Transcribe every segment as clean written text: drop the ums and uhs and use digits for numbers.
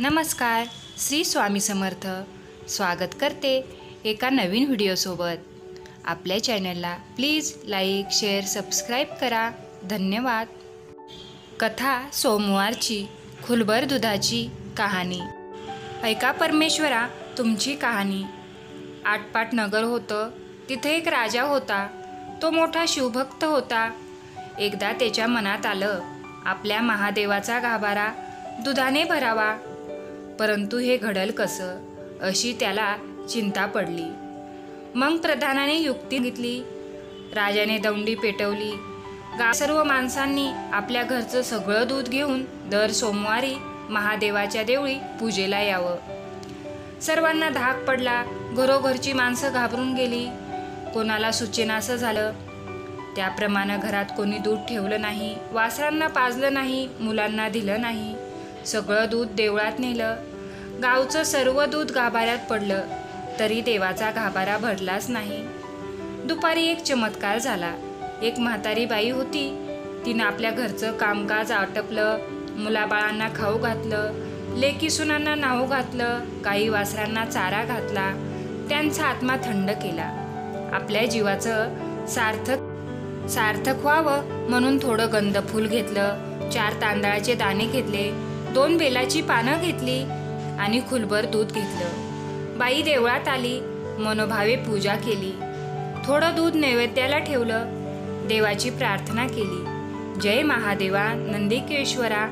नमस्कार, श्री स्वामी समर्थ. स्वागत करते एका नवीन व्हिडिओसोबत. आपल्या चॅनलला प्लीज लाईक, शेअर, सबस्क्राईब करा. धन्यवाद. कथा सोमवारची खुलबर दुधाची कहाणी. ऐका परमेश्वरा तुमची कहाणी. आटपाट नगर होतं. तिथे एक राजा होता. तो मोठा शिवभक्त होता. एकदा त्याच्या मनात आलं आपल्या महादेवाचा गाभारा दुधाने भरावा. परंतु हे घडल कसं अशी त्याला चिंता पडली. मग प्रधानाने युक्ती घेतली. राजाने दौंडी पेटवली. सर्व माणसांनी आपल्या घरचं सगळं दूध घेऊन दर सोमवारी महादेवाच्या देवळी पूजेला यावं. सर्वांना धाक पडला. घरोघरची माणसं घाबरून गेली. कोणाला सुचेनासं झालं. त्याप्रमाणे घरात कोणी दूध ठेवलं नाही. वासरांना पाजलं नाही. मुलांना दिलं नाही. सगळं दूध देवळात नेलं. गावचं सर्व दूध गाभाऱ्यात पडलं तरी देवाचा गाभारा भरलाच नाही. दुपारी एक चमत्कार झाला. एक म्हातारी बाई होती. तिनं आपल्या घरचं कामकाज आटपलं. मुलाबाळांना खाऊ घातलं. लेकी सुनांना नाव घातलं. काही वासरांना चारा घातला. त्यांचा आत्मा थंड केला. आपल्या जीवाचं सार्थक व्हावं म्हणून थोडं गंधफूल घेतलं. 4 तांदळाचे दाणे घेतले. 2 बेलाची पानं घेतली आणि खुलभर दूध घेतलं. बाई देवळात आली. मनोभावे पूजा केली. थोडं दूध नैवेद्याला ठेवलं. देवाची प्रार्थना केली. जय महादेवा नंदिकेश्वरा.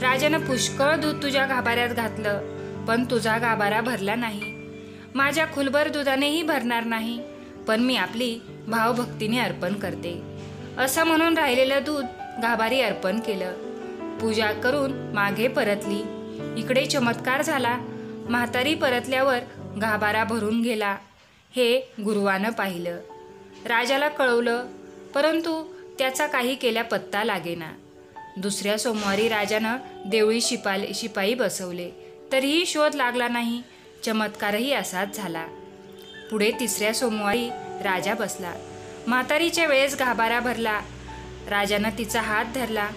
राजानं पुष्कळ दूध तुझ्या गाभाऱ्यात घातलं पण तुझा गाभारा भरला नाही. माझ्या खुलभर दुधानेही भरणार नाही. पण मी आपली भावभक्तीने अर्पण करते. असं म्हणून राहिलेलं दूध गाभारी अर्पण केलं. पूजा करून मागे परतली. इकडे चमत्कार झाला. म्हातारी परतल्यावर गाभारा भरून गेला. हे गुरुवानं पाहिलं. राजाला कळवलं परंतु त्याचा काही केल्या पत्ता लागेना. दुसऱ्या सोमवारी राजानं देवळी शिपाई बसवले तरीही शोध लागला नाही. चमत्कारही असाच झाला. पुढे 3ऱ्या सोमवारी राजा बसला. म्हातारीच्या वेळेस गाभारा भरला. राजानं तिचा हात धरला.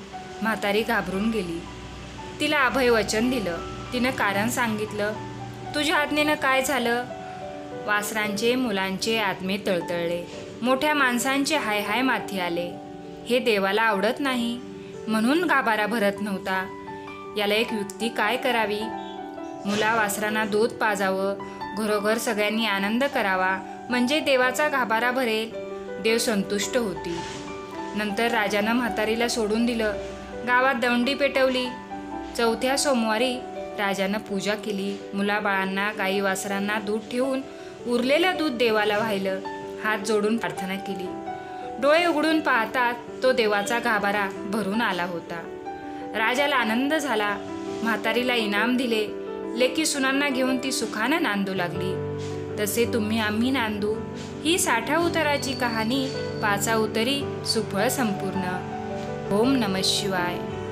म्हातारी घाबरून गेली. तिला अभयवचन दिलं. तिनं कारण सांगितलं. तुझ्या आज्ञेनं काय झालं. वासरांचे मुलांचे आत्मे तळतळले. मोठ्या माणसांचे हाय हाय माथी आले. हे देवाला आवडत नाही म्हणून गाभारा भरत नव्हता. याला एक युक्ती काय करावी. मुला वासरांना दूध पाजावं. घरोघर सगळ्यांनी आनंद करावा म्हणजे देवाचा गाभारा भरेल. देव संतुष्ट होती. नंतर राजानं म्हातारीला सोडून दिलं. गावात दौंडी पेटवली. 4थ्या सोमवारी राजानं पूजा केली. मुलाबाळांना गाई वासरांना दूध ठेवून उरलेलं दूध देवाला वाहिलं. हात जोडून प्रार्थना केली. डोळे उघडून पाहतात तो देवाचा गाभारा भरून आला होता. राजाला आनंद झाला. म्हातारीला इनाम दिले. लेकी सुनांना घेऊन ती सुखानं नांदू लागली. तसे तुम्ही आम्ही नांदू ही 60 उताराची कहाणी 5 उतरी सुफळ संपूर्ण. ओम नमः शिवाय.